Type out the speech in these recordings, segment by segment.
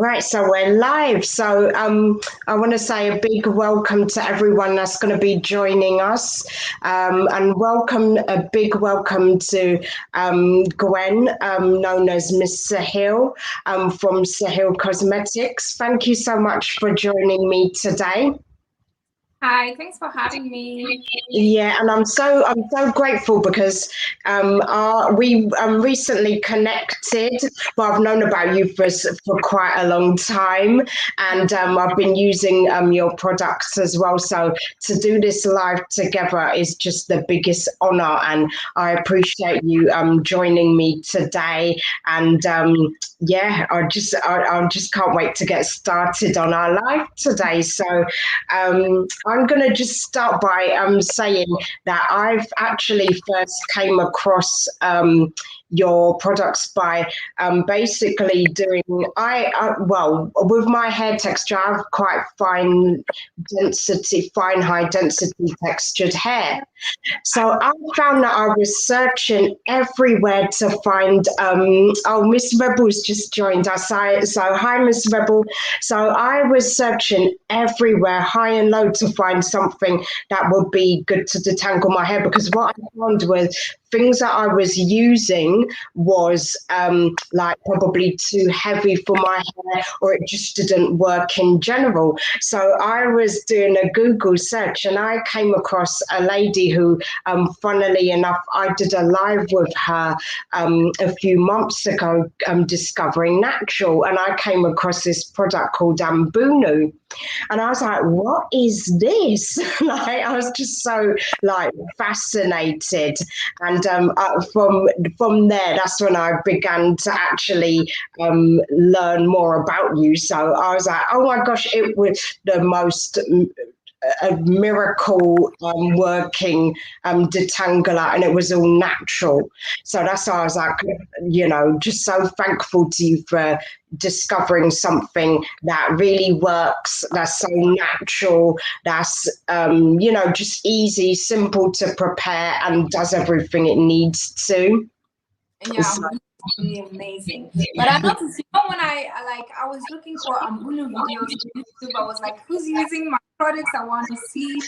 Right, so we're live. So I want to say a big welcome to everyone that's going to be joining us, and a big welcome to Gwen, known as Miss Sahel, from Sahel Cosmetics. Thank you so much for joining me today. Hi, thanks for having me. Yeah, and I'm so grateful because we recently connected, but I've known about you for quite a long time, and I've been using your products as well. So to do this live together is just the biggest honor, and I appreciate you joining me today. And yeah, I just can't wait to get started on our live today. So I'm going to just start by saying that I've actually first came across your products by basically doing, well, with my hair texture, I have quite fine high density textured hair. So I found that I was searching everywhere to find, oh, Miss Rebel's just joined us. So hi, Miss Rebel. So I was searching everywhere, high and low, to find something that would be good to detangle my hair, because what I found was things that I was using was like probably too heavy for my hair, or it just didn't work in general. So I was doing a Google search and I came across a lady who, funnily enough, I did a live with her a few months ago, discovering natural, and I came across this product called Ambunu. And I was like, what is this? Like, I was just so like fascinated. And from there, that's when I began to actually learn more about you. So I was like, oh my gosh, it was the most a miracle working detangler, and it was all natural. So that's why I was like, just so thankful to you for discovering something that really works, that's so natural, that's just easy, simple to prepare, and does everything it needs to. Yeah, so, really amazing. But I noticed, when I was looking for Ambunu videos on YouTube, I was like, who's using my products? I want to see.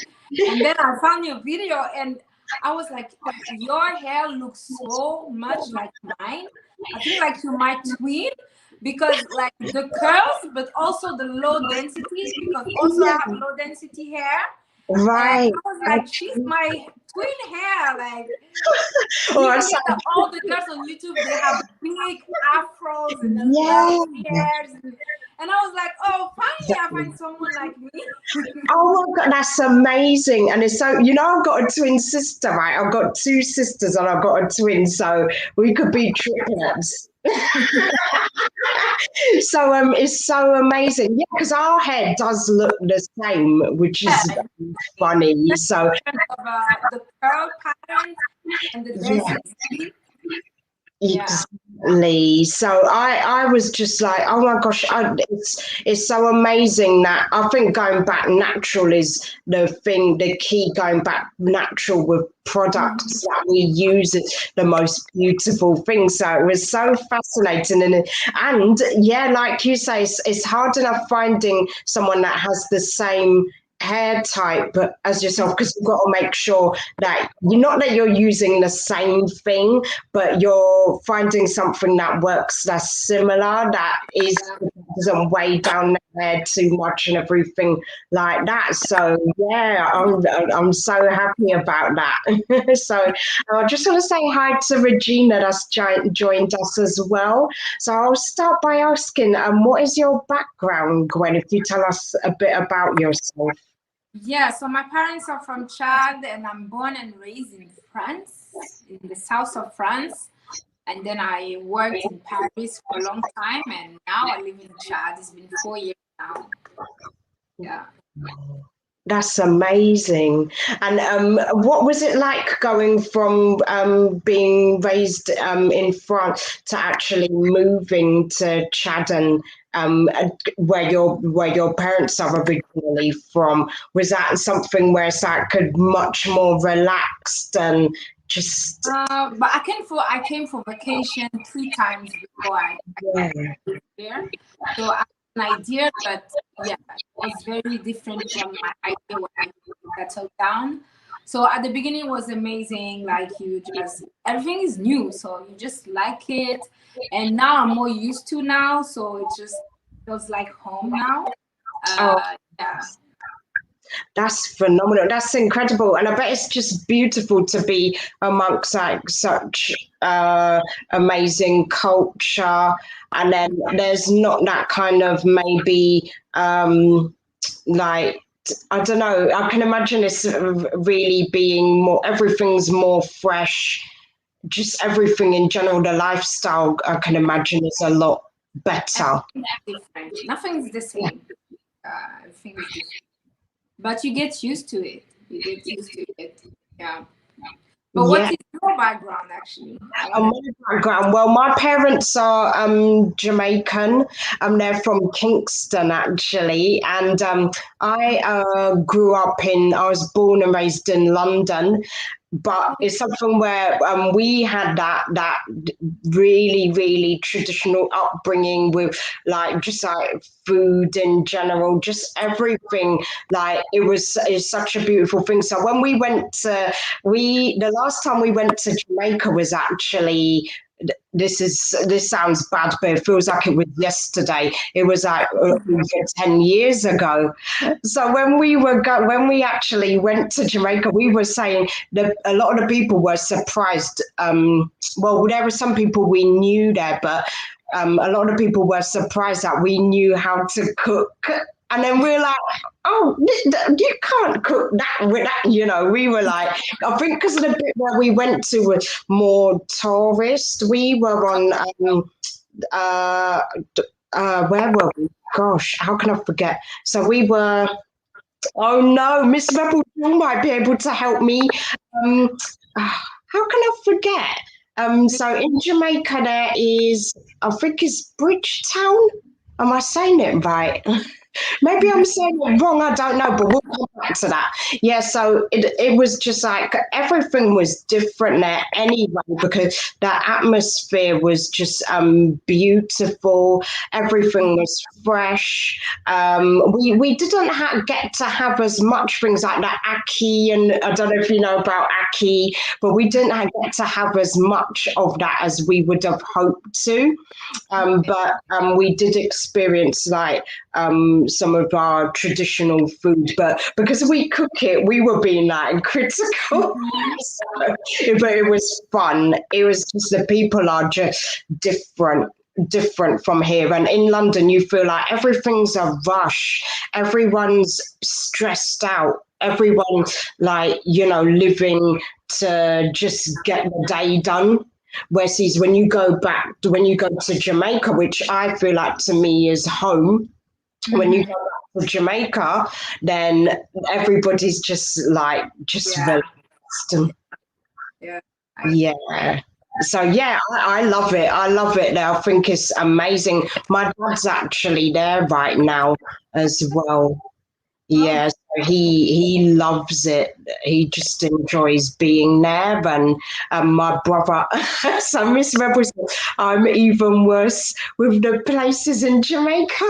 And then I found your video and I was like, your hair looks so much like mine. I think like you might twin, because like the curls, but also the low density, because also I have low density hair. Right. And I was like, she's my twin hair. Like, all the girls on YouTube, they have big afros and long hairs. And I was like, oh, finally I find someone like me. Oh my God, that's amazing. And it's so, I've got a twin sister, right? I've got two sisters and I've got a twin, so we could be triplets. So it's so amazing. Yeah, because our hair does look the same, which is funny. So the curl pattern and the density. Exactly. So I was just like, oh my gosh, it's so amazing that I think going back natural is the key. Going back natural with products that we use is the most beautiful thing. So it was so fascinating, and yeah, like you say, it's hard enough finding someone that has the same hair type as yourself, because you've got to make sure that you're using the same thing, but you're finding something that works, that's similar, that doesn't weigh down the hair too much and everything like that. So yeah, I'm so happy about that. So I just want to say hi to Regina that's joined us as well. So I'll start by asking, what is your background, Gwen, if you tell us a bit about yourself? Yeah, so my parents are from Chad, and I'm born and raised in France, in the south of France. And then I worked in Paris for a long time, and now I live in Chad. It's been 4 years now. Yeah. That's amazing. And what was it like going from being raised in France to actually moving to Chad, and where your parents are originally from? Was that something where it's like much more relaxed and just? But I came for vacation 3 times before I moved there. So an idea, but yeah, it was very different from my idea when I settled down. So at the beginning it was amazing, like you just, everything is new, so you just like it. And now I'm more used to now, so it just feels like home now. Oh, Yeah. that's phenomenal. That's incredible. And I bet it's just beautiful to be amongst like such amazing culture. And then there's not that kind of maybe like, I don't know, I can imagine it's really being more, everything's more fresh, just everything in general, the lifestyle I can imagine is a lot better. Everything's different. Nothing's the same. Everything is different. But you get used to it. You get used to it. Yeah. But what Yeah. is your background actually? My background, well, my parents are Jamaican. They're from Kingston actually, and I grew up I was born and raised in London. But it's something where we had that really traditional upbringing with like just like food in general, just everything. Like it's such a beautiful thing. So when we went to the last time we went to Jamaica was actually, this sounds bad, but it feels like it was yesterday. It was like over 10 years ago. So when we actually went to Jamaica, we were saying that a lot of the people were surprised. Well, there were some people we knew there, but a lot of people were surprised that we knew how to cook. And then we're like, oh, you can't cook that with that. You know, we were like, I think because of the bit where we went to was more tourist. We were on, where were we? Gosh, how can I forget? So we were, oh no, Miss Rebel, you might be able to help me. How can I forget? So in Jamaica, there is, I think it's Bridgetown. Am I saying it right? Maybe I'm saying it wrong, I don't know, but we'll come back to that. Yeah, so it was just like everything was different there anyway, because the atmosphere was just beautiful, everything was fresh. We didn't get to have as much things like that ackee, and I don't know if you know about ackee, but we didn't get to have as much of that as we would have hoped to. But we did experience like some of our traditional food, but because we cook it, we were being like critical. So, but it was fun. It was just the people are just different from here. And in London, you feel like everything's a rush. Everyone's stressed out. Everyone like, you know, living to just get the day done. Whereas when you go to Jamaica, which I feel like to me is home, when you go back to Jamaica, then everybody's just like relaxed. Yeah. So yeah, I love it. I love it. I think it's amazing. My dad's actually there right now as well. Yeah, so he loves it. He just enjoys being there. And my brother, so Miss Rebels, I'm even worse with the places in Jamaica.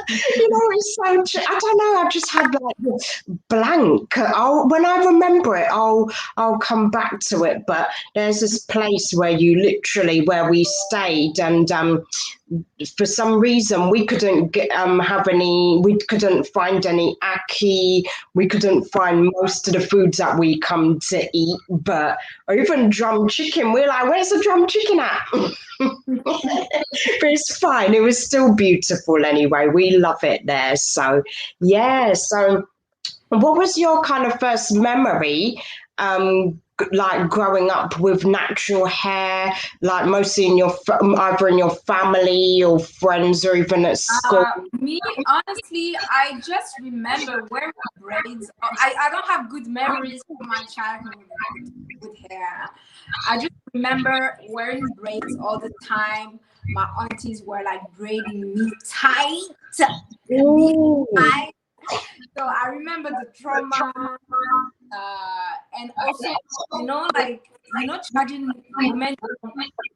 You know, it's so, I don't know, I just had like this blank. When I remember it, I'll come back to it. But there's this place where where we stayed, and for some reason we couldn't we couldn't find any ackee, we couldn't find most of the foods that we come to eat, but even drum chicken, we're like, where's the drum chicken at? But it's fine, it was still beautiful anyway. We love it there. So yeah, so what was your kind of first memory like growing up with natural hair, like mostly in your either in your family or friends or even at school? Me, honestly, I just remember wearing braids. I don't have good memories from my childhood with hair. I just remember wearing braids all the time. My aunties were like braiding me tight. Me tight. So I remember the trauma, and also, charging women,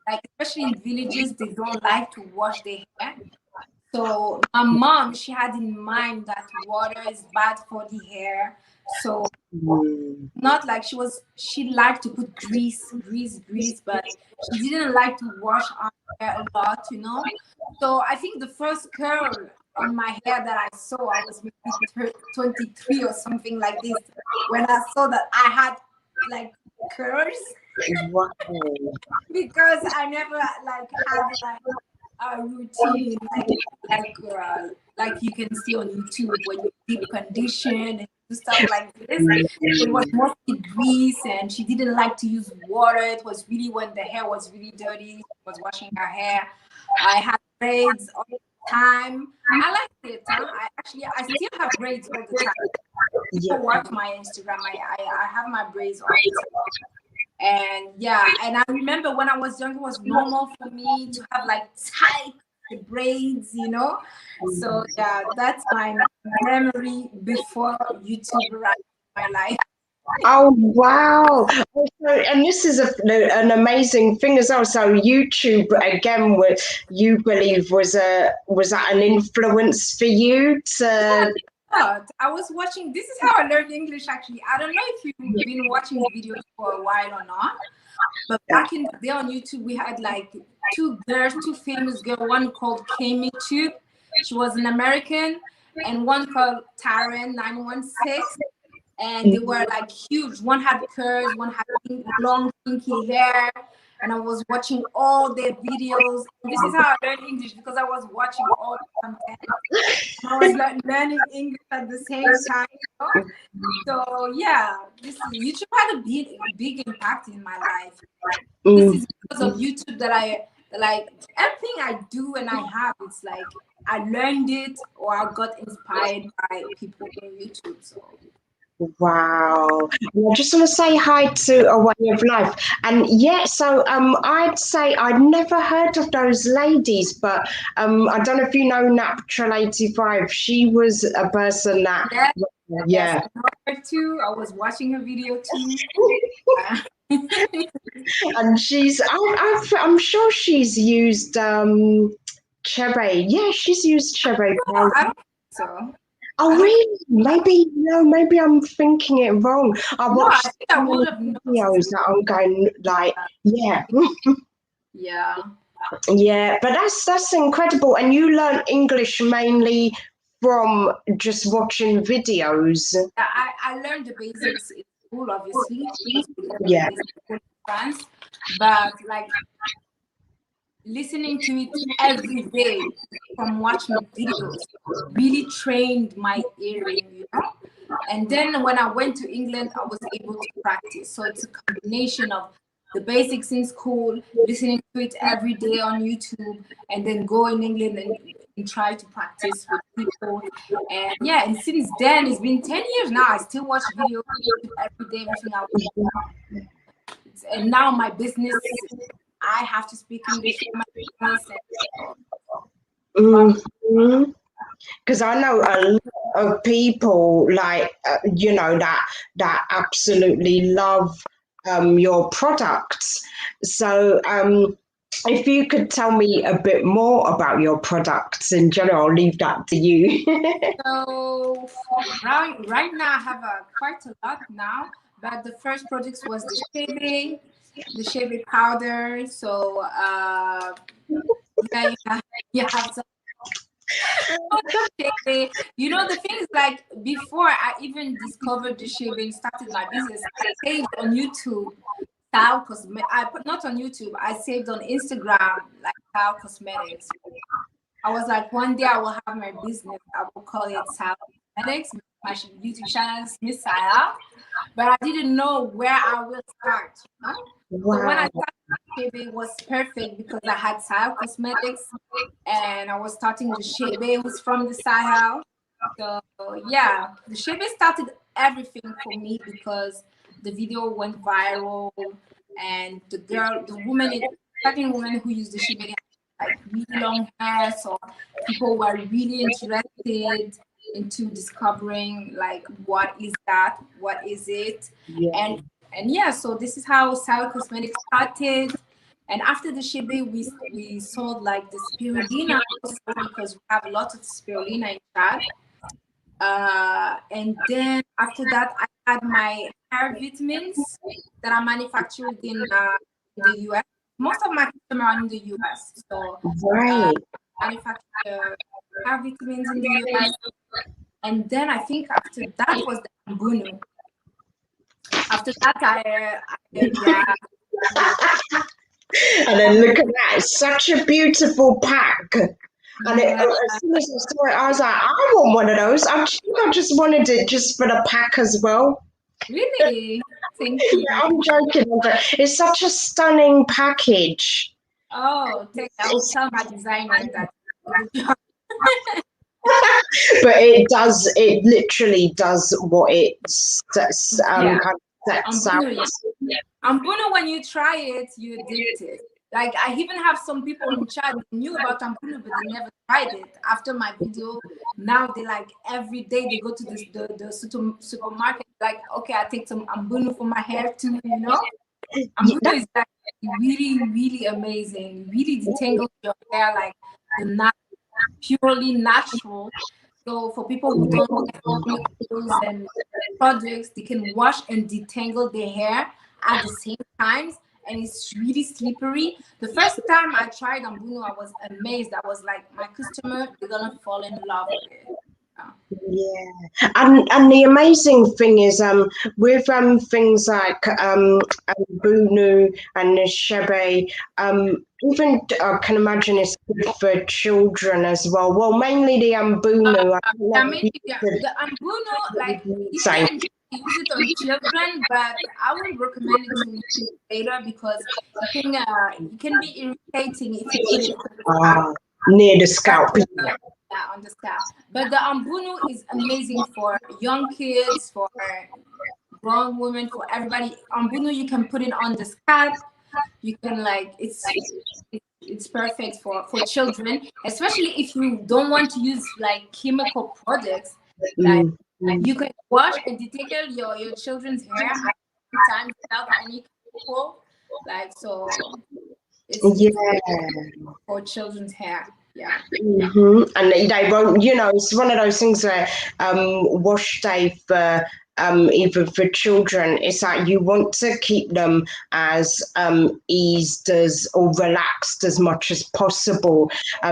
like especially in villages, they don't like to wash their hair. So my mom, she had in mind that water is bad for the hair. So not like she liked to put grease, but she didn't like to wash our hair a lot, you know. So I think the first curl on my hair that I saw, I was maybe 23 or something like this, when I saw that I had like curls. Wow. Because I never like had like a routine like you can see on YouTube when you deep condition and do stuff like this. It was mostly grease, and she didn't like to use water. It was really when the hair was really dirty. She was washing her hair. I had braids all the time. I liked it. I still have braids all the time. People watch my Instagram. I have my braids all the time. And yeah, and I remember when I was young, it was normal for me to have like tight braids, you know. So yeah, that's my memory before YouTube arrived in my life. Oh wow! And this is an amazing thing as well. So YouTube again, you believe was that an influence for you to? I was watching. This is how I learned English. Actually, I don't know if you've been watching videos for a while or not. But back in the day on YouTube, we had like two famous girls. One called Kami Tube. She was an American, and one called Taryn 916. And they were like huge. One had curls, one had long kinky hair, and I was watching all their videos. And this is how I learned English, because I was watching all the content. I was learning English at the same time. You know? So yeah, YouTube had a big impact in my life. This is because of YouTube that I like everything I do and I have. It's like I learned it or I got inspired by people on YouTube. So. Wow. I just want to say hi to A Way of Life. And yeah, so I'd say I'd never heard of those ladies, but I don't know if you know Natural 85. She was a person that yeah. Yes, I know her too. I was watching her video too. And I'm sure she's used Chebe. Yeah, she's used Chebe. I don't think so. Oh really? Maybe I'm thinking it wrong. I watched videos that I'm going like, yeah. Yeah, but that's incredible. And you learn English mainly from just watching videos. I learned the basics in school, obviously. Yeah. France, but like listening to it every day from watching videos really trained my hearing, you know. And then when I went to England, I was able to practice. So it's a combination of the basics in school, listening to it every day on YouTube, and then go in England and try to practice with people. And yeah, and since then, it's been 10 years now. I still watch videos every day, everything I watch. And now my business, I have to speak English for my business. Because I know a lot of people like that absolutely love your products. So if you could tell me a bit more about your products in general, I'll leave that to you. So right now I have quite a lot now, but the first products was the Chebe powder. So you have some. You know, the thing is, like, before I even discovered the Chebe and started my business, I saved on YouTube Sahel Cosmetics. I put not on YouTube. I saved on Instagram like Sahel Cosmetics. I was like, one day I will have my business. I will call it Sahel Cosmetics. My YouTube channel is Miss Sahel, but I didn't know where I will start. Huh? Wow. So when I started, it was perfect because I had Sahel Cosmetics, and I was starting the Chebe, who's from the Sahel. So yeah, the Chebe started everything for me because the video went viral, and the second woman who used the Chebe had like really long hair, so people were really interested into discovering like what is it, and yeah, so this is how Sahel Cosmetics started. And after the Chebe, we sold like the spirulina also because we have a lot of spirulina in Chad. And then after that, I had my hair vitamins that are manufactured in the US. Most of my customers are in the US, so Right. manufacture hair vitamins in the US. And then I think after that was the Ambunu. After that, yeah. And then look at that, it's such a beautiful pack. And Yeah. as soon as I saw it, I was like, I want one of those. I just wanted it just for the pack as well. Really? Thank you. I'm joking, but it's such a stunning package. Oh, I'll tell my designer that. But it literally does what it sets, Yeah. kind of sets out. Ambunu, when you try it, you're addicted. Like I even have some people in chat who knew about Ambunu, but they never tried it. After my video, now they like every day they go to the supermarket. Like, okay, I take some Ambunu for my hair too. You know, Ambunu is like really, really amazing. Really detangles your hair like purely natural. So for people who don't like chemicals and products, they can wash and detangle their hair at the same time, and it's really slippery. The first time I tried Ambunu, I was amazed. I was like, my customer, they're gonna fall in love with it. Yeah, and the amazing thing is with things like Ambunu and the Chebe, even I can imagine it's good for children as well. Well, mainly the Ambunu. The Ambunu, like you can use it on children, but I would recommend it to later because it can be irritating if you put it near the scalp. On the scalp. But the Ambunu is amazing for young kids, for grown women, for everybody. Ambunu, you can put it on the scalp. You can it's perfect for children, especially if you don't want to use like chemical products. Like you can wash and detangle your children's hair at times without any chemical. Like so, it's for children's hair. Yeah. And they won't, it's one of those things where wash day for even for children, it's like you want to keep them as eased as or relaxed as much as possible,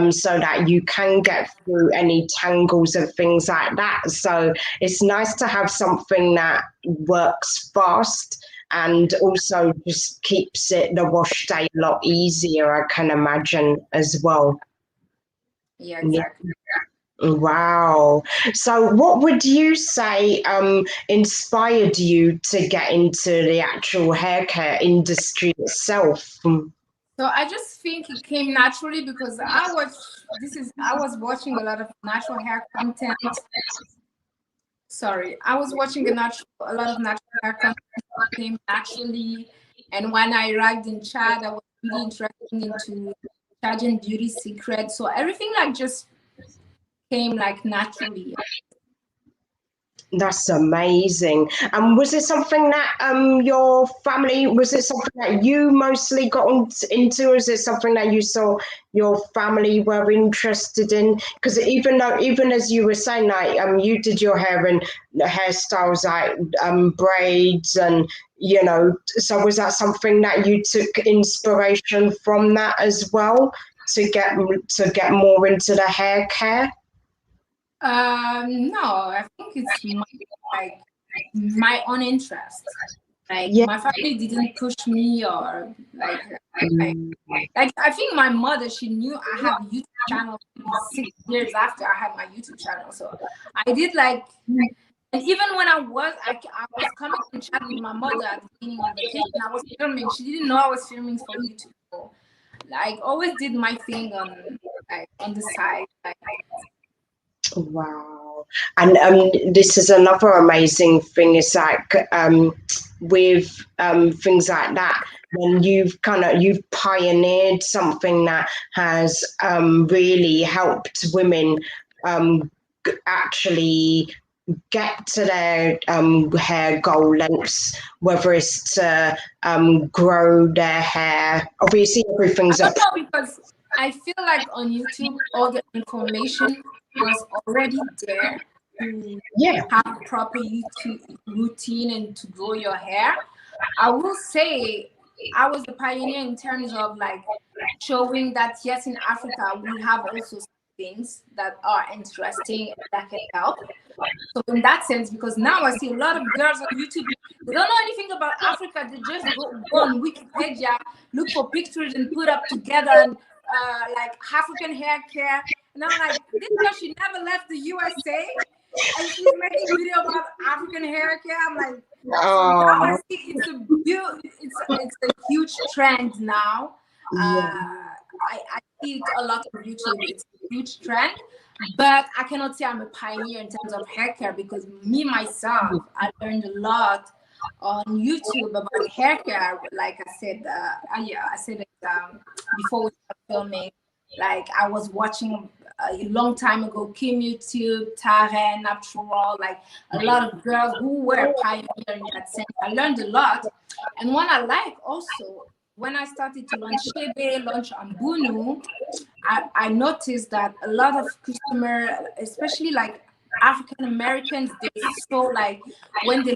so that you can get through any tangles and things like that. So it's nice to have something that works fast and also just keeps the wash day a lot easier, I can imagine, as well. Yeah, exactly. Wow. So what would you say inspired you to get into the actual hair care industry itself? So I just think it came naturally because I was watching a lot of natural hair content. Sorry, I was watching a lot of natural hair content that came naturally. And when I arrived in Chad, I was really interested into Chadian beauty secrets. So everything like just came like naturally. That's amazing. Was it something that your family, was it something that you mostly got into, or is it something that you saw your family were interested in? Because even as you were saying, like you did your hair and the hairstyles like braids and so was that something that you took inspiration from that as well to get more into the hair care? No, I think it's my own interest. Like my family didn't push me or like I think my mother, she knew I have a YouTube channel 6 years after I had my YouTube channel. So I did and even when I was coming to chat with my mother at the beginning of vacation, I was filming. She didn't know I was filming for YouTube. So, always did my thing on the side. Wow. And this is another amazing thing, is like with things like that, when you've pioneered something that has really helped women actually get to their hair goal lengths, whether it's to grow their hair. Obviously, everything's I up. don't know, because I feel like on YouTube, all the information was already there to have proper YouTube routine and to grow your hair. I will say I was the pioneer in terms of like showing that yes, in Africa we have also things that are interesting and that can help. So in that sense, because now I see a lot of girls on YouTube, they don't know anything about Africa. They just go on Wikipedia, look for pictures and put up together and like African hair care. And I'm like, this girl, she never left the USA and she's making video about African hair care. I'm like, so now I see it's a huge trend now. I see it a lot on YouTube. It's a huge trend. But I cannot say I'm a pioneer in terms of hair care, because me, myself, I learned a lot on YouTube about hair care. Like I said, I said it before we started filming. Like I was watching a long time ago, Kim YouTube, Tare, Natural, like a lot of girls who were pioneers in that sense. I learned a lot. And what I like also, when I started to launch Chebe, launch Ambunu, I noticed that a lot of customers, especially like African Americans, they so like when they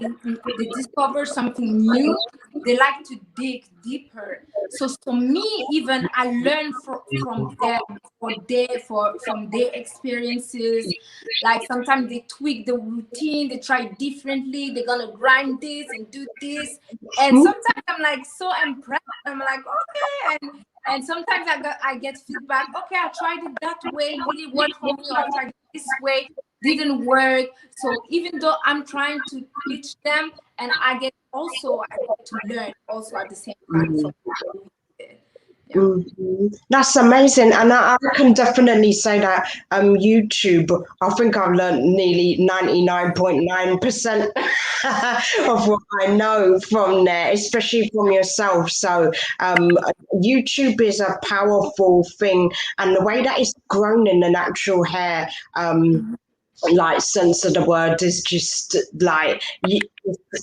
discover something new, they like to dig deeper. So for me, even I learned from them from their experiences. Like sometimes they tweak the routine, they try differently, they're gonna grind this and do this. And sometimes I'm like so impressed. I'm like, okay, and sometimes I get feedback. Okay, I tried it that way, really worked for me, or I tried it this way, didn't work. So even though I'm trying to teach them, and I get to learn also at the same time. That's amazing, and I can definitely say that YouTube, I think I've learned nearly 99.9% of what I know from there, especially from yourself. So YouTube is a powerful thing, and the way that it's grown in the natural hair like sense of the word is just like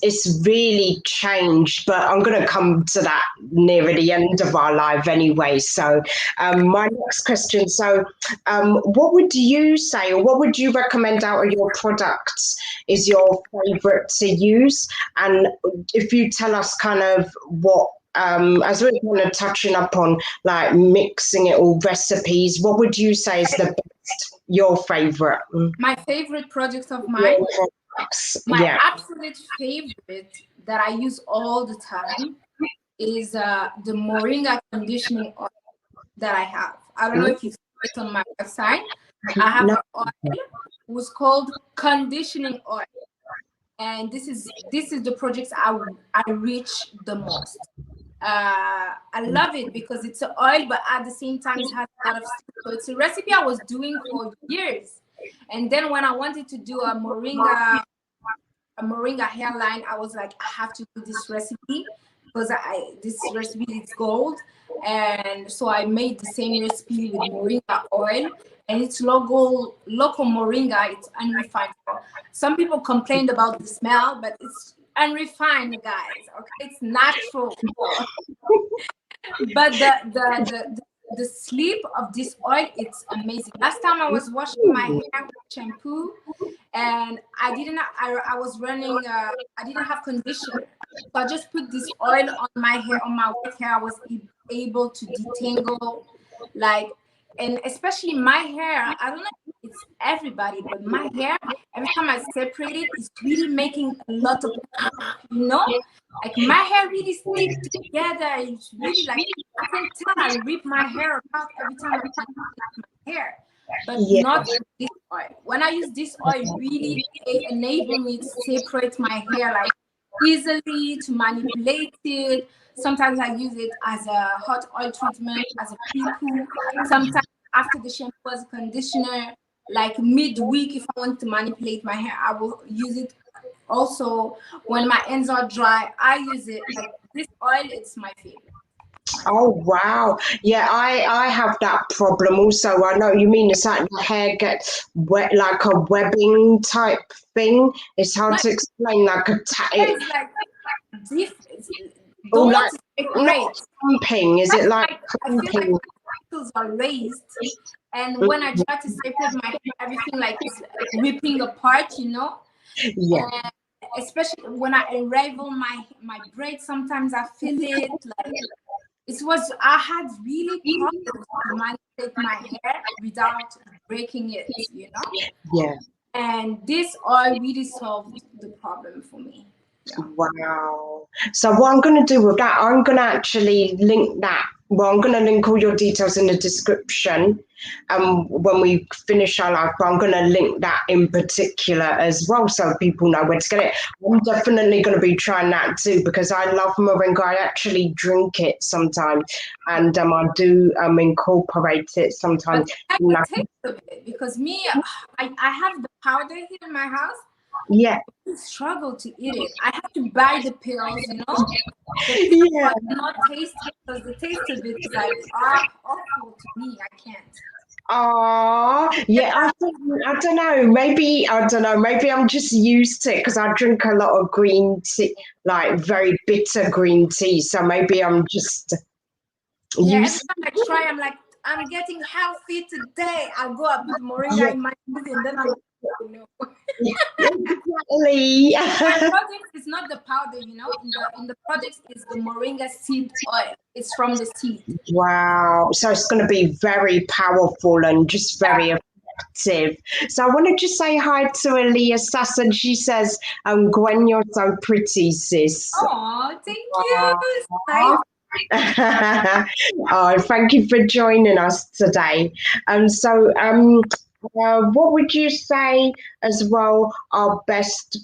it's really changed, but I'm going to come to that near the end of our live anyway. So my next question, so what would you say, or what would you recommend out of your products is your favorite to use? And if you tell us kind of what as we're kind of touching up on like mixing it all recipes, what would you say is the best, your favorite? My favorite product of mine, my absolute favorite that I use all the time is the Moringa conditioning oil that I have. I don't know if you see it on my website. I have an oil was called conditioning oil, and this is the projects I reach the most. I love it because it's an oil, but at the same time it has a lot of stuff. So it's a recipe I was doing for years, and then when I wanted to do a moringa hairline, I was like, I have to do this recipe because this recipe is gold. And so I made the same recipe with moringa oil, and it's local moringa. It's unrefined. Some people complained about the smell, but it's unrefined, guys. Okay, it's natural. But the sleep of this oil, it's amazing. Last time I was washing my hair with shampoo, and I was running I didn't have conditioner, so I just put this oil on my hair, on my wet hair. I was able to detangle, like, and especially my hair, I don't know if it's everybody, but my hair, every time I separate it, it's really making a lot of, like my hair really sticks together. It's really like, I can tell I rip my hair apart every time I put my hair, but not this oil. When I use this oil, really enable me to separate my hair like easily, to manipulate it. Sometimes I use it as a hot oil treatment, as a pre-poo. Sometimes after the shampoo as a conditioner, like midweek, if I want to manipulate my hair, I will use it. Also, when my ends are dry, I use it. Like this oil, it's my favorite. Oh wow. Yeah, I have that problem also. I know you mean it's like the hair gets wet like a webbing type thing. It's hard Not, to explain like it's like different. or Don't want like to not separate. clumping. Is it like I feel like clumping? my muscles are raised, and when I try to separate my hair, everything like is ripping apart, you know. Yeah. And especially when I unravel my braids, sometimes I feel it. Like I had really problems to manipulate my hair without breaking it, you know. Yeah. And this oil really solved the problem for me. Yeah. Wow. So what I'm going to do with that, I'm going to actually link that. Well, I'm going to link all your details in the description when we finish our live, but I'm going to link that in particular as well so people know where to get it. I'm definitely going to be trying that too because I love moringa. I actually drink it sometimes and I do incorporate it sometimes. But I like the taste of it because I have the powder here in my house. Yeah. I struggle to eat it. I have to buy the pills, you know. The pills Yeah. are not tasty because the taste of it is like awful to me. I can't. Oh, yeah. I don't know. Maybe I don't know. Maybe I'm just used to it because I drink a lot of green tea, like very bitter green tea. So maybe I'm just Yeah, every used. time I try, I'm like, I'm getting healthy today. I'll go up with moringa Yeah, in my tea, and then I'm like, oh, no. exactly. My product is not the powder, you know. In the product is the moringa seed oil. It's from the seed. Wow. So it's going to be very powerful and just very effective. So I want to just say hi to Aaliyah Sass, and she says, Gwen, you're so pretty, sis. Oh, thank you. Aw. Oh, thank you for joining us today. What would you say as well are best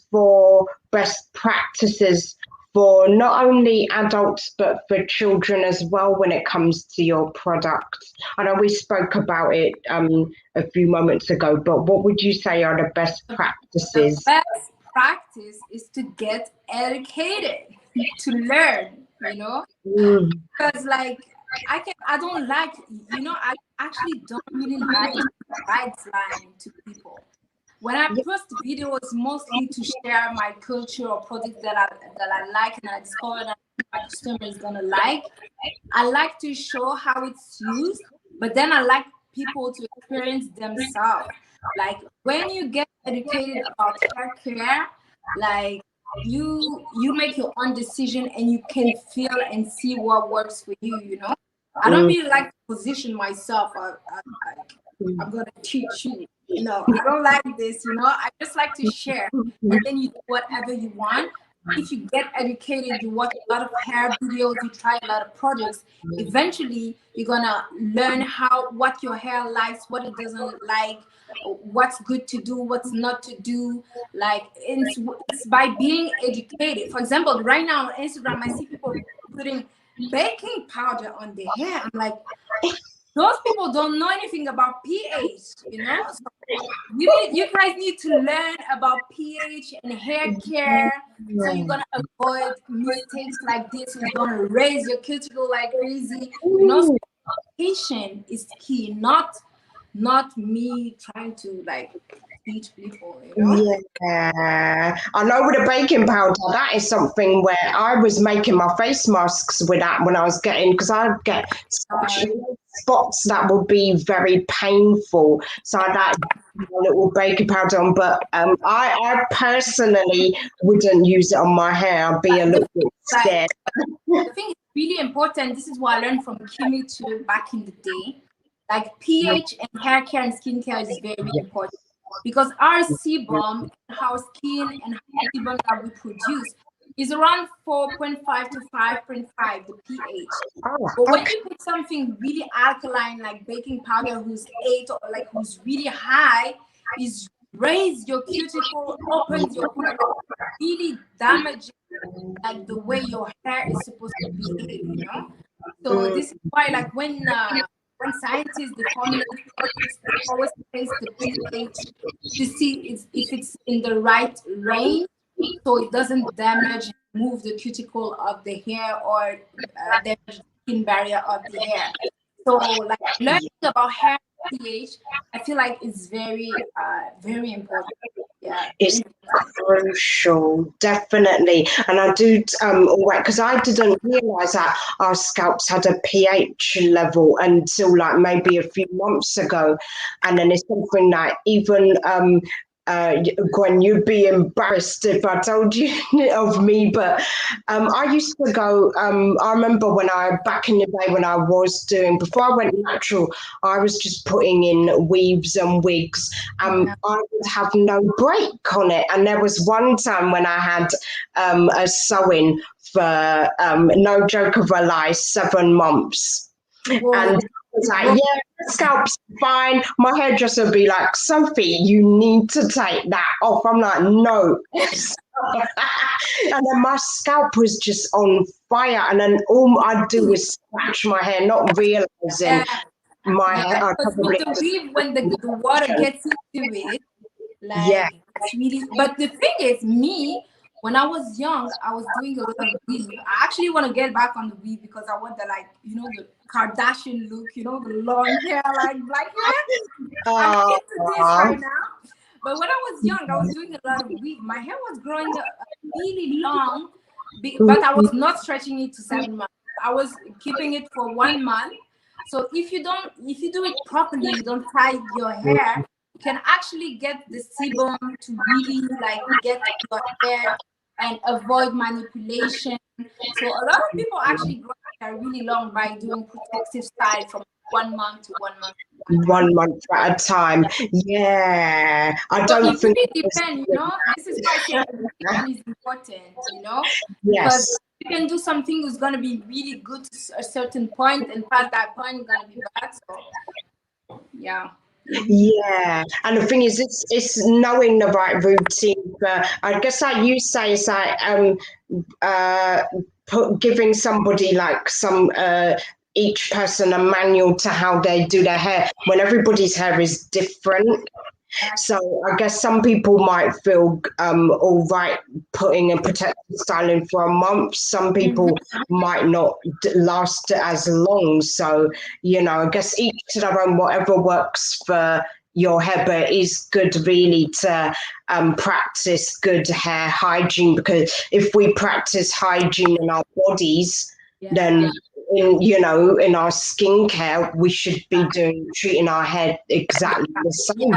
practices for not only adults but for children as well when it comes to your product? I know we spoke about it a few moments ago, but what would you say are the best The practices? best practice is to get educated, to learn, you know. Mm, Because like I don't like, you know, I actually don't really like guideline to people. When I yeah, post videos, mostly to share my culture or products that I like and I discover that my customer is gonna like. I like to show how it's used, but then I like people to experience themselves. Like when you get educated about hair care, like you make your own decision and you can feel and see what works for you. You know, I don't mm, really like to position myself. Like mm, I'm gonna teach you. No, I don't like this. You know, I just like to share, and then you do whatever you want. If you get educated, you watch a lot of hair videos, you try a lot of products, eventually you're gonna learn what your hair likes, what it doesn't like, what's good to do, what's not to do. Like it's by being educated. For example, right now on Instagram, I see people putting baking powder on their hair. I'm like, those people don't know anything about pH, you know. So you guys need to learn about pH and hair care, so you're gonna avoid mistakes like this. So you're gonna raise your cuticle like crazy, you know. So mm. patient is key, not me trying to like teach people, you know. Yeah, I know with the baking powder, that is something where I was making my face masks with that when I was getting, because I'd get such spots that would be very painful. So I had a little baking powder on, but I personally wouldn't use it on my hair. I'd be a The little thing bit is, like, scared. I think it's really important. This is what I learned from Kimmy too back in the day. Like pH and hair care and skincare is very important because our sebum, our skin and our sebum that we produce is around 4.5 to 5.5, the pH. Oh, But when okay. you put something really alkaline like baking powder who's 8 or like who's really high, is raise your cuticle, opens your pore, really damage like the way your hair is supposed to behave, you know. So Mm, this is why, like when scientists they formulate products, they always test the pH to see if it's in the right range, so it doesn't damage, move the cuticle of the hair or damage the skin barrier of the hair. So like learning about hair pH, I feel like it's very very important. Yeah, It's crucial, definitely. And I do because I didn't realize that our scalps had a pH level until like maybe a few months ago. And then it's something that even Gwen, you'd be embarrassed if I told you of me, but I used to go. I remember back in the day when I was before I went natural, I was just putting in weaves and wigs. I would have no break on it, and there was one time when I had a sewing for no joke of a lie, 7 months. Whoa. And I was like, yeah, scalp's fine. My hairdresser would be like, Sophie, you need to take that off. I'm like, no. And then my scalp was just on fire. And then all I'd do was scratch my hair, not realizing my hair. Because with the weave, when the water gets into it, like it's really. But the thing is, me, when I was young, I was doing a lot of weave. I actually want to get back on the weave because I want the the Kardashian look, the long hair, like black hair. I'm into this right now. But when I was young, I was doing a lot of weave. My hair was growing really long, but I was not stretching it to 7 months. I was keeping it for 1 month. So if you do it properly, you don't tie your hair, you can actually get the sebum to really get your hair and avoid manipulation. So a lot of people actually grow hair really long by doing protective style from 1 month to 1 month. 1 month at a time. Yeah. I don't think it really depends, This is why I say education is important, Yes. Because you can do something that's going to be really good to a certain point, and past that point, it's going to be bad. So, yeah. Yeah, and the thing is, it's knowing the right routine. But I guess like you say, it's like giving somebody each person a manual to how they do their hair when everybody's hair is different. So I guess some people might feel all right putting a protective styling for a month. Some people might not last as long. So, I guess each to their own, whatever works for your hair, but it is good really to practice good hair hygiene, because if we practice hygiene in our bodies, then in our skincare, we should be treating our hair exactly the same.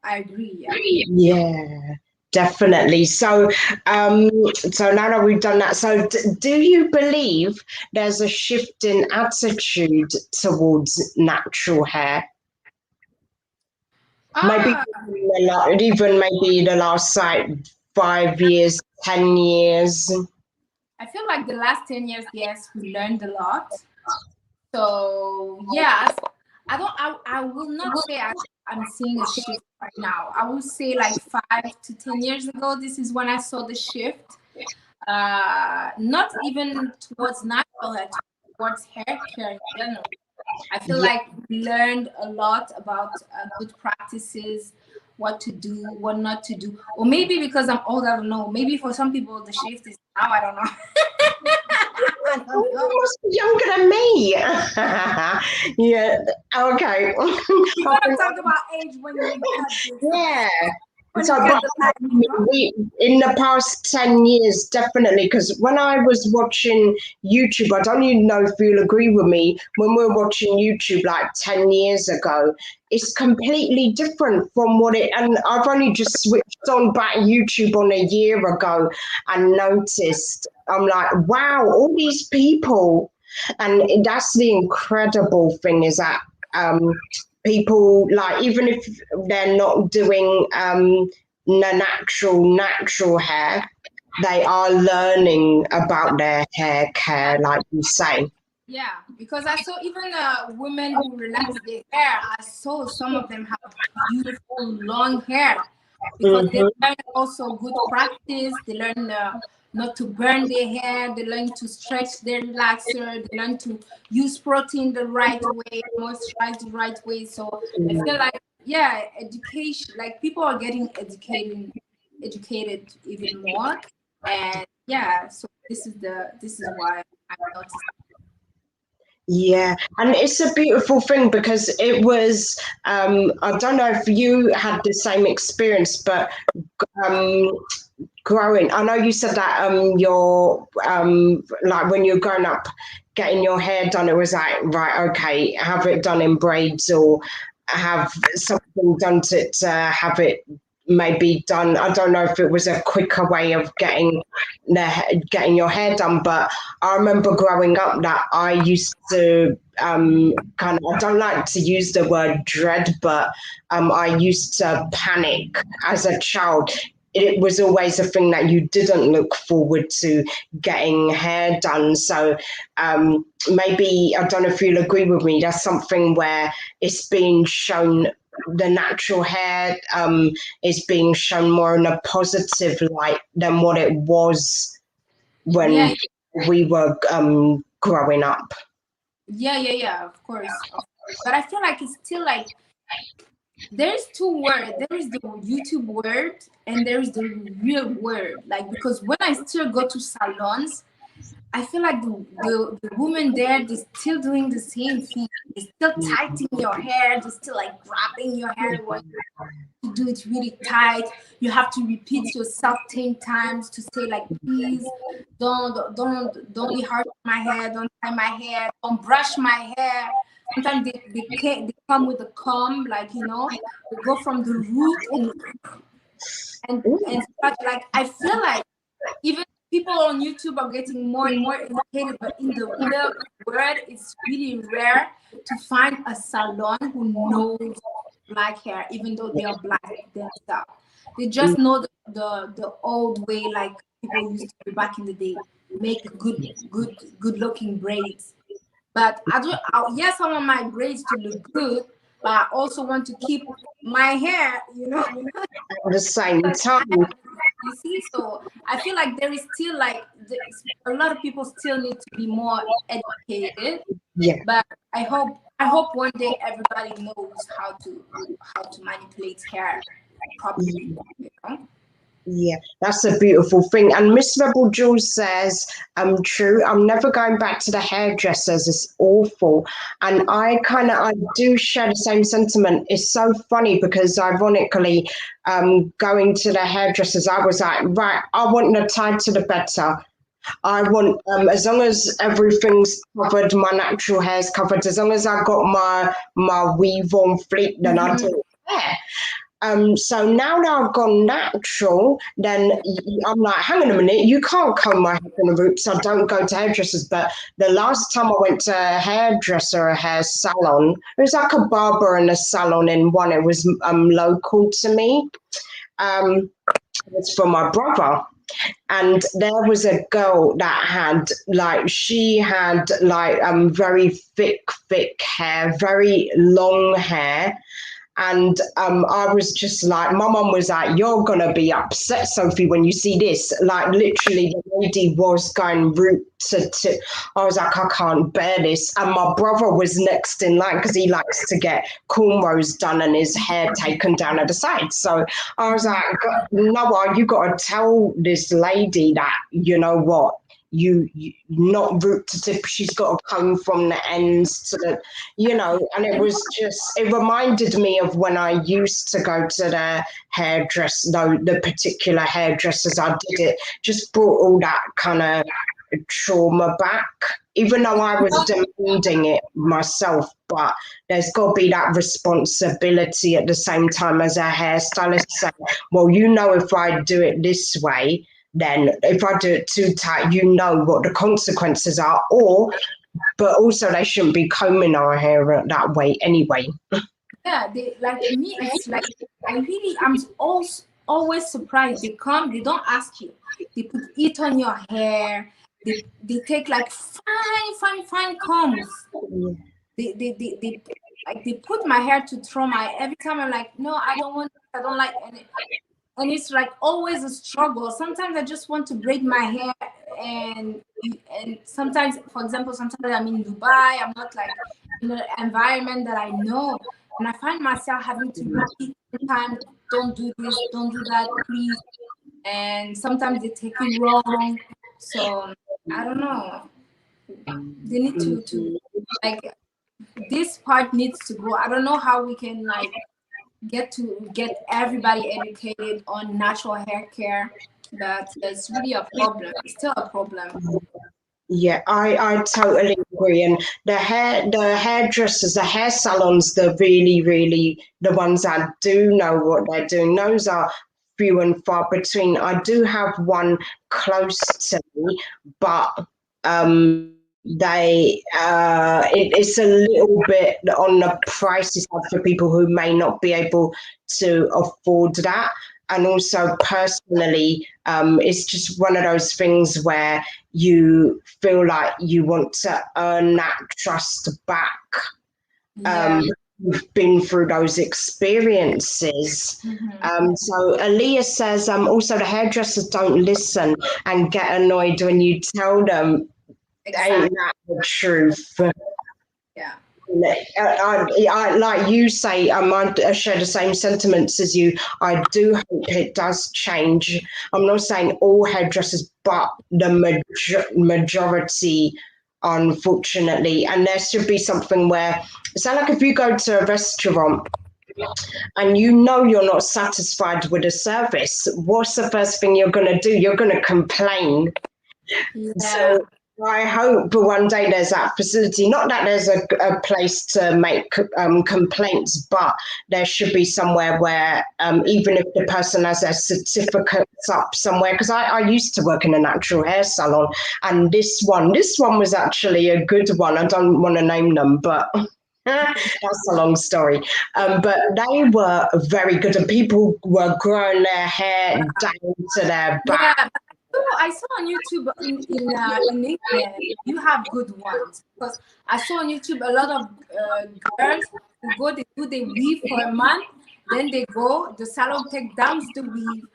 I agree. Yeah, definitely. So, so now that we've done that, so do you believe there's a shift in attitude towards natural hair? Maybe even maybe the last 5 years, 10 years. I feel like the last 10 years, yes, we learned a lot. So yes, I will not say I'm seeing a shift right now. I will say like 5 to 10 years ago, this is when I saw the shift. Not even towards natural hair, towards hair care in general. I feel like we learned a lot about good practices, what to do, what not to do. Or maybe because I'm old, I don't know. Maybe for some people the shift is now, I don't know. You must be younger than me. Yeah. Okay. You gotta talk about age when you cut this. Yeah. So in the past 10 years, definitely, because when I was watching YouTube, I don't even know if you'll agree with me, when we were watching YouTube like 10 years ago, it's completely different from and I've only just switched on back YouTube on a year ago and noticed, I'm like, wow, all these people. And that's the incredible thing, is that people, like, even if they're not doing natural hair, they are learning about their hair care, like you say. Yeah, because I saw even women who relax their hair. I saw some of them have beautiful long hair because they learn also good practice. They learn not to burn their hair. They learn to stretch their relaxer. They learn to use protein the right way, moisturize the right way. So I feel like, education, like people are getting educated even more. And so this is why I noticed. Yeah, and it's a beautiful thing because it was, I don't know if you had the same experience, but um, growing, I know you said that your like when you're growing up, getting your hair done, it was like, right, okay, have it done in braids or have something done to have it maybe done. I don't know if it was a quicker way of getting your hair done, but I remember growing up that I used to kind of, I don't like to use the word dread, but I used to panic as a child. It was always a thing that you didn't look forward to getting hair done. So maybe, I don't know if you'll agree with me, that's something where it's being shown, the natural hair is being shown more in a positive light than what it was when we were growing up. Yeah, of course. But I feel like it's still like there's two words. There is the YouTube word and there is the real word. Like, because when I still go to salons, I feel like the women there, they're still doing the same thing. They're still tightening your hair. They're still like grabbing your hair when you do it really tight. You have to repeat yourself 10 times to say like, please don't be hard on my hair. Don't tie my hair. Don't brush my hair. Sometimes they come with a comb, like, you know, they go from the root and such. Like, I feel like even people on YouTube are getting more and more educated, but in the real world, it's really rare to find a salon who knows black hair, even though they are black themselves. They just know the old way, like people used to do back in the day, make good looking braids. But yes, I want my braids to look good, but I also want to keep my hair, you know. At the same time. You see, so I feel like there is still like a lot of people still need to be more educated. Yeah. But I hope one day everybody knows how to manipulate hair properly. You know? Yeah, that's a beautiful thing. And Miss Rebel Jules says, true, I'm never going back to the hairdressers. It's awful. And I do share the same sentiment. It's so funny because ironically, going to the hairdressers, I was like, right, I want the tighter the better. I want, as long as everything's covered, my natural hair's covered, as long as I got my weave on fleek, then I don't care. So now that I've gone natural, then I'm like, hang on a minute, you can't comb my hair from the roots. I don't go to hairdressers. But the last time I went to a hairdresser, a hair salon, it was like a barber and a salon in one. It was local to me. It was for my brother. And there was a girl that had very thick hair, very long hair. And I was just like, my mum was like, you're going to be upset, Sophie, when you see this. Like, literally, the lady was going root to tip. I was like, I can't bear this. And my brother was next in line because he likes to get cornrows done and his hair taken down at the side. So I was like, Noah, you got to tell this lady that, you know what? You not root to tip, she's got to comb from the ends to the, you know. And it was just, it reminded me of when I used to go to the hairdresser, though the particular hairdressers I did it, just brought all that kind of trauma back, even though I was demanding it myself. But there's got to be that responsibility at the same time as a hairstylist saying, well, you know, if I do it this way, then if I do it too tight, you know what the consequences are. But also they shouldn't be combing our hair that way anyway. Yeah, they, like me, it's like I'm always surprised. They come, they don't ask you. They put it on your hair. They take like fine combs. They put my hair to throw my, every time I'm like, no, I don't want, I don't like any. And it's like always a struggle. Sometimes I just want to braid my hair, and sometimes, for example, sometimes I'm in Dubai, I'm not like in an environment that I know, and I find myself having to repeat sometimes, don't do this, don't do that, please. And sometimes they take it wrong. So I don't know. like, this part needs to go. I don't know how we can like get everybody educated on natural hair care, but it's really a problem. It's still a problem. Yeah, I totally agree. And the hairdressers, the hair salons, the really the ones that do know what they're doing, those are few and far between. I do have one close to me, but it's a little bit on the pricey side for people who may not be able to afford that. And also personally, it's just one of those things where you feel like you want to earn that trust back. You've been through those experiences. So Aaliyah says, also the hairdressers don't listen and get annoyed when you tell them. Exactly. Ain't that the truth? Yeah. I like you say, I share the same sentiments as you. I do hope it does change. I'm not saying all hairdressers, but the majority, unfortunately. And there should be something where, it's like if you go to a restaurant and you know you're not satisfied with the service, what's the first thing you're going to do? You're going to complain. Yeah. So I hope one day there's that facility, not that there's a place to make complaints, but there should be somewhere where even if the person has their certificates up somewhere, because I used to work in a natural hair salon, and this one was actually a good one. I don't want to name them, but that's a long story. But they were very good, and people were growing their hair down to their back. Yeah. I saw on YouTube in England, you have good ones, because I saw on YouTube a lot of girls who go, they do the weave for a month, then they go, the salon take down the weave,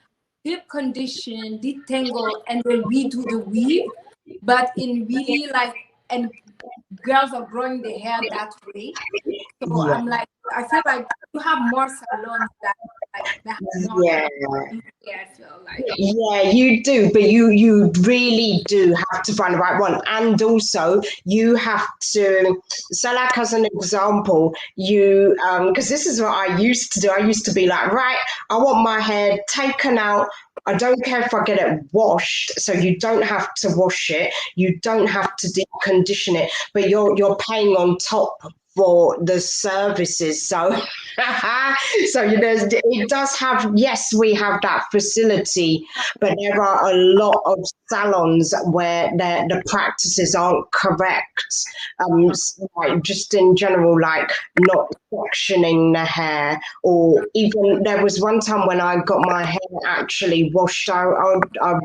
deep condition, detangle, and then redo the weave. But in really like, and girls are growing their hair that way. So yeah. I'm like, I feel like you have more salons that yeah. I feel like. Yeah, you do, but you really do have to find the right one. And also you have to, so like as an example, you because this is what I used to do. I used to be like, right, I want my hair taken out. I don't care if I get it washed, so you don't have to wash it, you don't have to deep condition it, but you're paying on top for the services. So so it does have, yes, we have that facility, but there are a lot of salons where the practices aren't correct, like just in general, like not sectioning the hair, or even there was one time when I got my hair actually washed out. I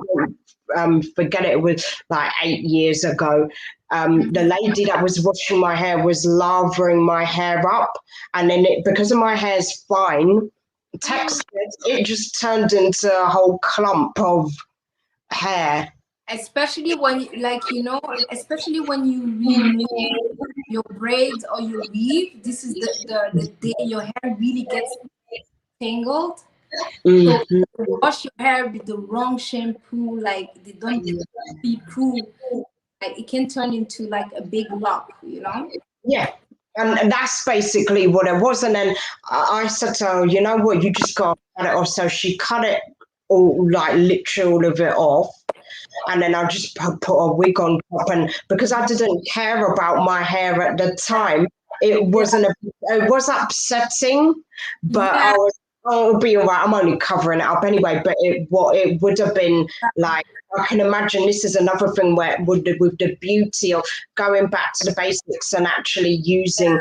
forget it was like 8 years ago. The lady that was washing my hair was lavering my hair up, and then because of my hair's fine textured, it just turned into a whole clump of hair. Especially when, like, especially when you remove your braids or your weave, this is the day your hair really gets tangled. So wash your hair with the wrong shampoo, like they don't shampoo, like it can turn into like a big lock, Yeah. And that's basically what it was. And then I said to her, you know what, you just got to cut it off. So she cut it all, like literally all of it off. And then I just put a wig on top. And because I didn't care about my hair at the time, it wasn't, it was upsetting, but I was, oh, it'll be all right. I'm only covering it up anyway. But it would have been like, I can imagine this is another thing where with the beauty of going back to the basics and actually using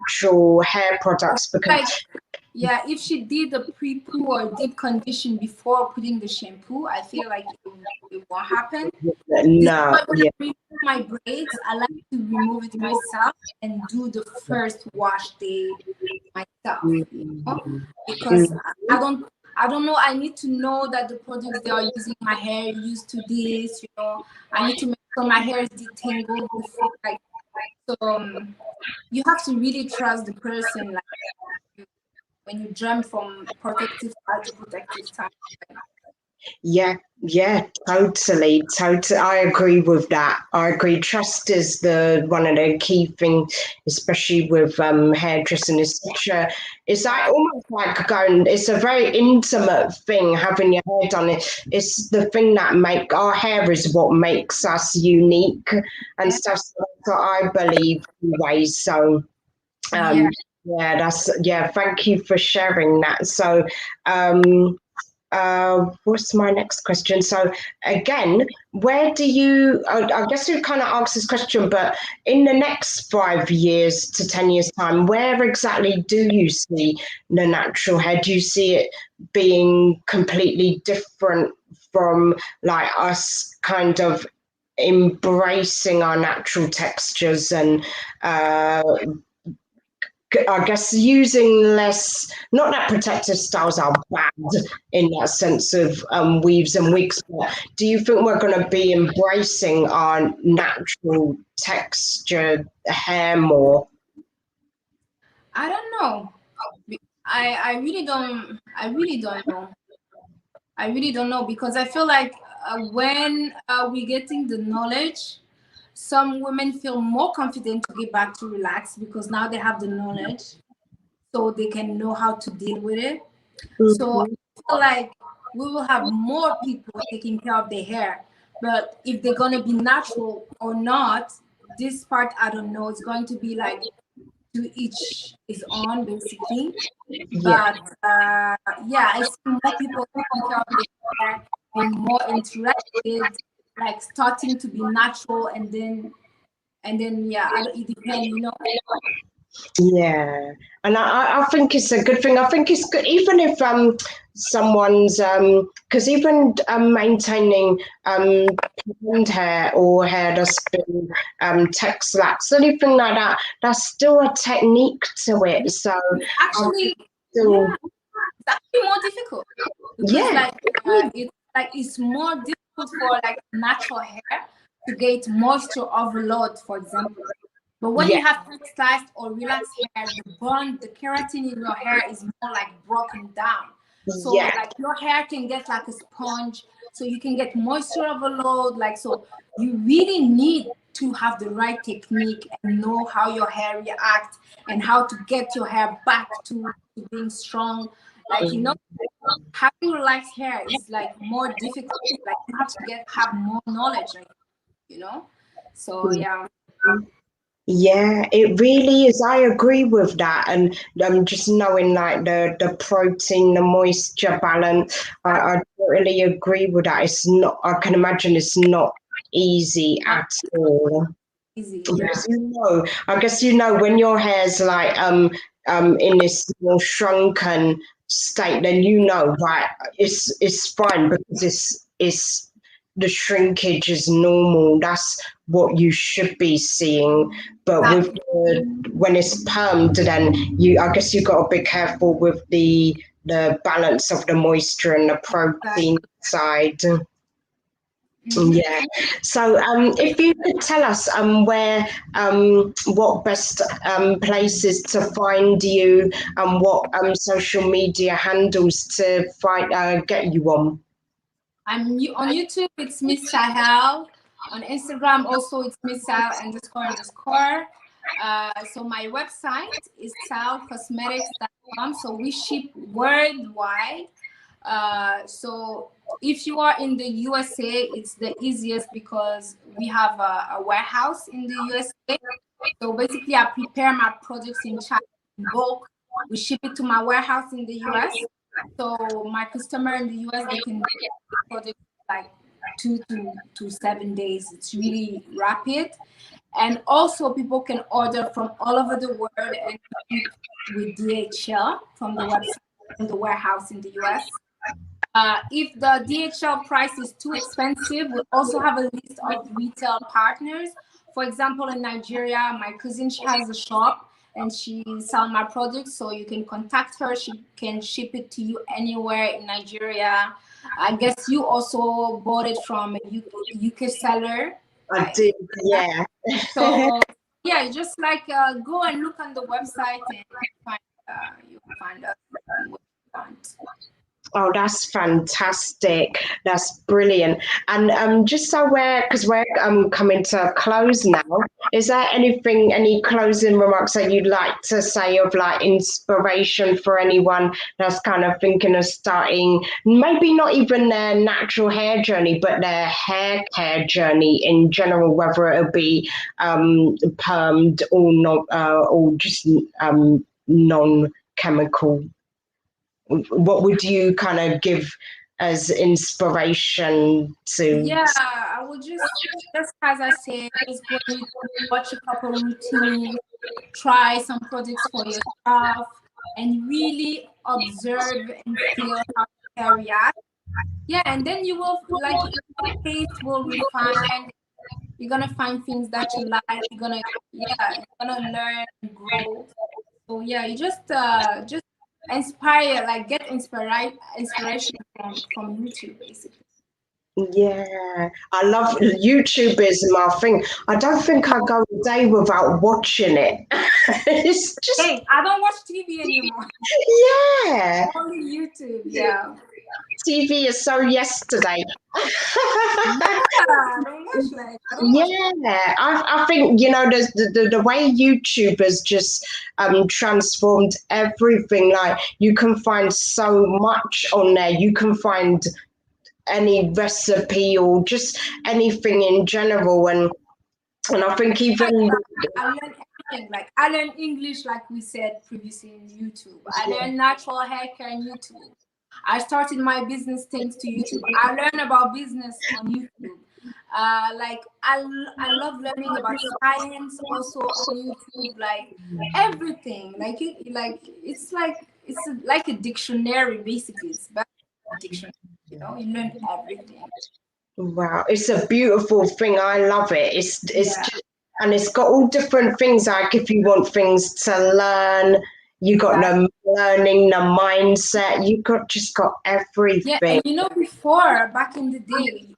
actual hair products, because yeah, if she did a pre-poo or deep condition before putting the shampoo, I feel like it won't happen. No, when I remove my braids, I like to remove it myself and do the first wash day myself, because I don't know. I need to know that the products they are using my hair used to this. I need to make sure my hair is detangled before. So you have to really trust the person. Like when you jump from protective style to protective style. Yeah, totally. I agree with that. I agree. Trust is the one of the key things, especially with hairdressing. It's like almost like going. It's a very intimate thing having your hair done. It's the thing that make our hair is what makes us unique and Yeah. stuff. So that's what I believe anyway. So Yeah. thank you for sharing that. So what's my next question? So again, where do you, I guess we kind of asked this question, but in the next 5 years to 10 years time, where exactly do you see the natural hair? Do you see it being completely different from like us kind of embracing our natural textures and I guess using less, not that protective styles are bad in that sense of weaves and wigs, but do you think we're going to be embracing our natural textured hair more? I don't know. I really don't. I really don't know because I feel like when we're getting the knowledge, some women feel more confident to get back to relax because now they have the knowledge, so they can know how to deal with it. So I Mm-hmm. feel like we will have more people taking care of their hair. But if they're gonna be natural or not, this part I don't know. It's going to be like to each his own, basically. Yeah. But yeah, I see more people taking care of their hair, being more interested, like starting to be natural, and then yeah, it depends. Yeah, and I think it's a good thing. I think it's good even if someone's because even maintaining blonde hair or hair that's been texlaxed, anything like that, that's still a technique to it. So It's I actually, still yeah, it's actually more difficult because yeah. it's more difficult for like natural hair to get moisture overload, for example. But when Yeah, you have texturized or relaxed hair, the keratin in your hair is more like broken down. So yeah. like your hair can get like a sponge, so you can get moisture overload. Like so, you really need to have the right technique and know how your hair reacts and how to get your hair back to being strong. Like having relaxed hair is like more difficult. Like you have to have more knowledge, like, you know. So yeah. Yeah, it really is. I agree with that, and just knowing like the protein, the moisture balance, I totally agree with that. It's not. I can imagine it's not easy Not at all easy, yeah. because I guess when your hair's like in this more shrunken state, then right, it's fine because it's the shrinkage is normal. That's what you should be seeing. But Exactly. when it's permed, then I guess you got to be careful with the balance of the moisture and the protein side. Mm-hmm. Yeah. So, if you could tell us where what best places to find you and what social media handles to find get you on. On YouTube, it's Miss Sahel. On Instagram, also it's Miss Sahel __. So my website is sahelcosmetics.com. So we ship worldwide. So if you are in the USA, it's the easiest because we have a warehouse in the USA. So basically, I prepare my products in China in bulk. We ship it to my warehouse in the US. So my customer in the US, they can get product like 2 to 7 days. It's really rapid. And also people can order from all over the world and ship with DHL from the website, from the warehouse in the US. If the DHL price is too expensive, we also have a list of retail partners. For example, in Nigeria, my cousin, she has a shop and she sells my products. So you can contact her. She can ship it to you anywhere in Nigeria. I guess you also bought it from a UK seller. I did, Yeah. yeah. So yeah, just like go and look on the website and find, you find us what you want. Oh, that's fantastic. That's brilliant. And just so because we're coming to a close now, is there anything, any closing remarks that you'd like to say of like inspiration for anyone that's kind of thinking of starting, maybe not even their natural hair journey, but their hair care journey in general, whether it'll be permed or just non-chemical? What would you kind of give as inspiration to? Yeah, I would just as I said, just go and watch a couple routines, try some products for yourself, and really observe and feel how they react. Yeah, and then you will like your taste will refine. You're gonna find things that you like. You're gonna learn and grow. So yeah, you just inspire, like get inspiration from YouTube basically. Yeah, I love YouTube is my thing. I don't think I go a day without watching it. It's just, Hey, I don't watch TV anymore. yeah, Only YouTube. Yeah. TV is so yesterday. I don't watch Yeah, I think the way YouTube has just transformed everything. Like you can find so much on there. You can find any recipe or just anything in general, and I think even I learned everything. Like I learned English, like we said previously in YouTube. I learned natural hair care on YouTube. I started my business thanks to YouTube. I learned about business on YouTube. I love learning about science also on YouTube. Like everything. It's like a dictionary basically. It's better than a dictionary. You learn everything. wow, it's a beautiful thing. I love it. It's just, and it's got all different things. Like if you want things to learn, you got the learning, the mindset. You got everything. Yeah, and before back in the day,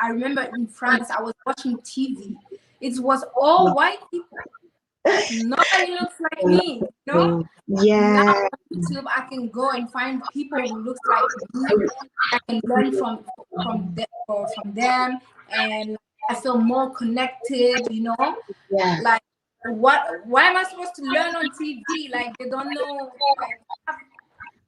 I remember in France, I was watching TV. It was all white people. Nobody looks like me, Yeah. Now on YouTube, I can go and find people who look like me. I can learn from them, and I feel more connected. Yeah. Like why am I supposed to learn on TV? Like they don't know. Like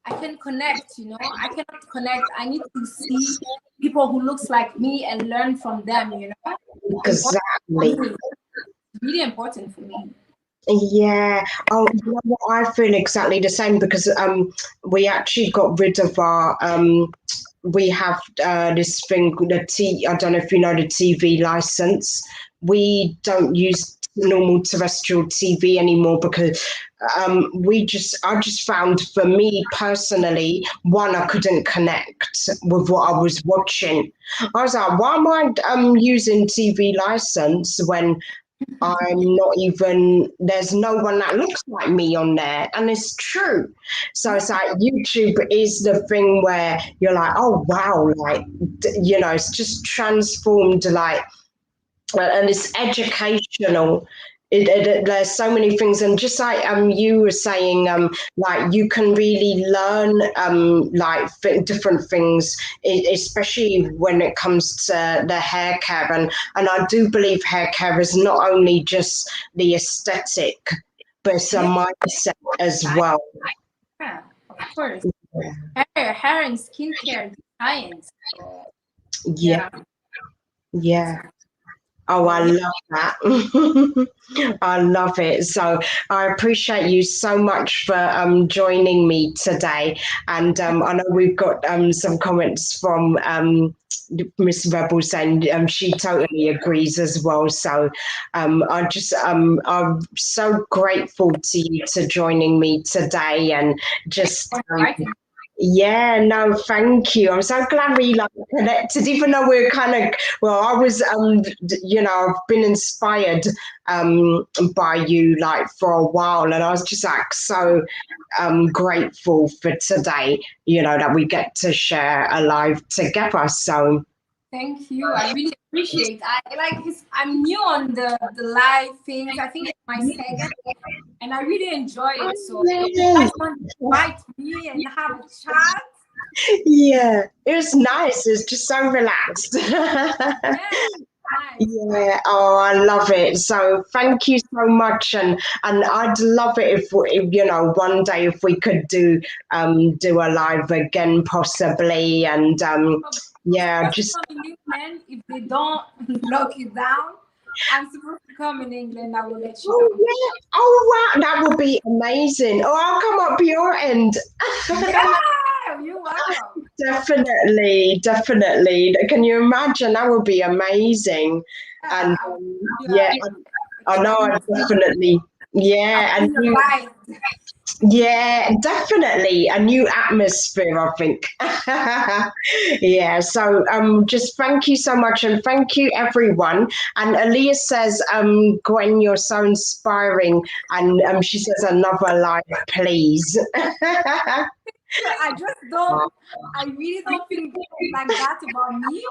I can connect. I cannot connect. I need to see people who looks like me and learn from them. Exactly. It's really important for me. Yeah. Oh, you know what? I feel exactly the same because we actually got rid of our we have this thing I don't know if you know the TV license. We don't use normal terrestrial TV anymore because I just found for me personally, one, I couldn't connect with what I was watching. I was like, why am I using TV license when I'm not even, there's no one that looks like me on there. And it's true. So it's like YouTube is the thing where you're like, oh, wow, like, it's just transformed, like, and it's educational. There's so many things, and just like you were saying, like you can really learn like different things, especially when it comes to the hair care, and I do believe hair care is not only just the aesthetic, but it's a mindset as well. Yeah, of course. Hair and skincare science. Yeah. Oh, I love that. I love it. So I appreciate you so much for joining me today. And I know we've got some comments from Miss Rebel saying she totally agrees as well. So I'm so grateful to you to joining me today and just yeah, no, thank you. I'm so glad we connected, even though we're kind of, well, I was, I've been inspired by you like for a while, and I was just like so grateful for today, that we get to share a live together. So thank you. I really appreciate. I'm new on the live things. I think it's my second, and I really enjoy it. So if you guys want to invite me and have a chat, Yeah, it was nice. It was just so relaxed. Yeah, nice. Yeah, oh, I love it. So thank you so much, and I'd love it if you know one day if we could do a live again possibly, and I'm yeah, supposed to just come in England if they don't lock it down. I'm supposed to come in England. I will let you oh know. yeah, oh wow, that would be amazing. Oh, I'll come up your end. Yeah, you're welcome. Definitely, definitely. Can you imagine? That would be amazing. And I'll be yeah, like, I know. I definitely. I'll Yeah, be and your you. guide. Yeah, definitely a new atmosphere, I think. Yeah, so just thank you so much and thank you everyone. And Aaliyah says, Gwen, you're so inspiring. And she says another like, please. I just don't. I really don't think like that about me.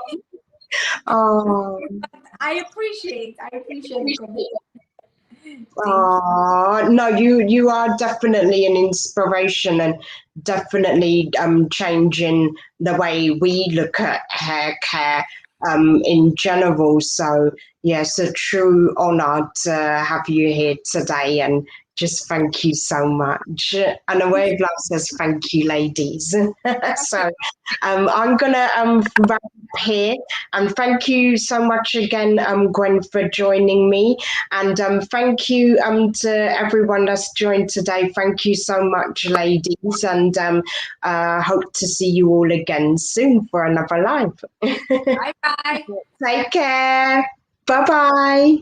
Oh, I appreciate the comment. Thank you. oh, no, you are definitely an inspiration and definitely changing the way we look at hair care in general. So yes, a true honor to have you here today and just thank you so much. And a wave love says thank you, ladies. So I'm gonna wrap up here and thank you so much again, Gwen, for joining me. And thank you to everyone that's joined today. Thank you so much, ladies. And hope to see you all again soon for another live. Bye bye. Take care. Bye bye.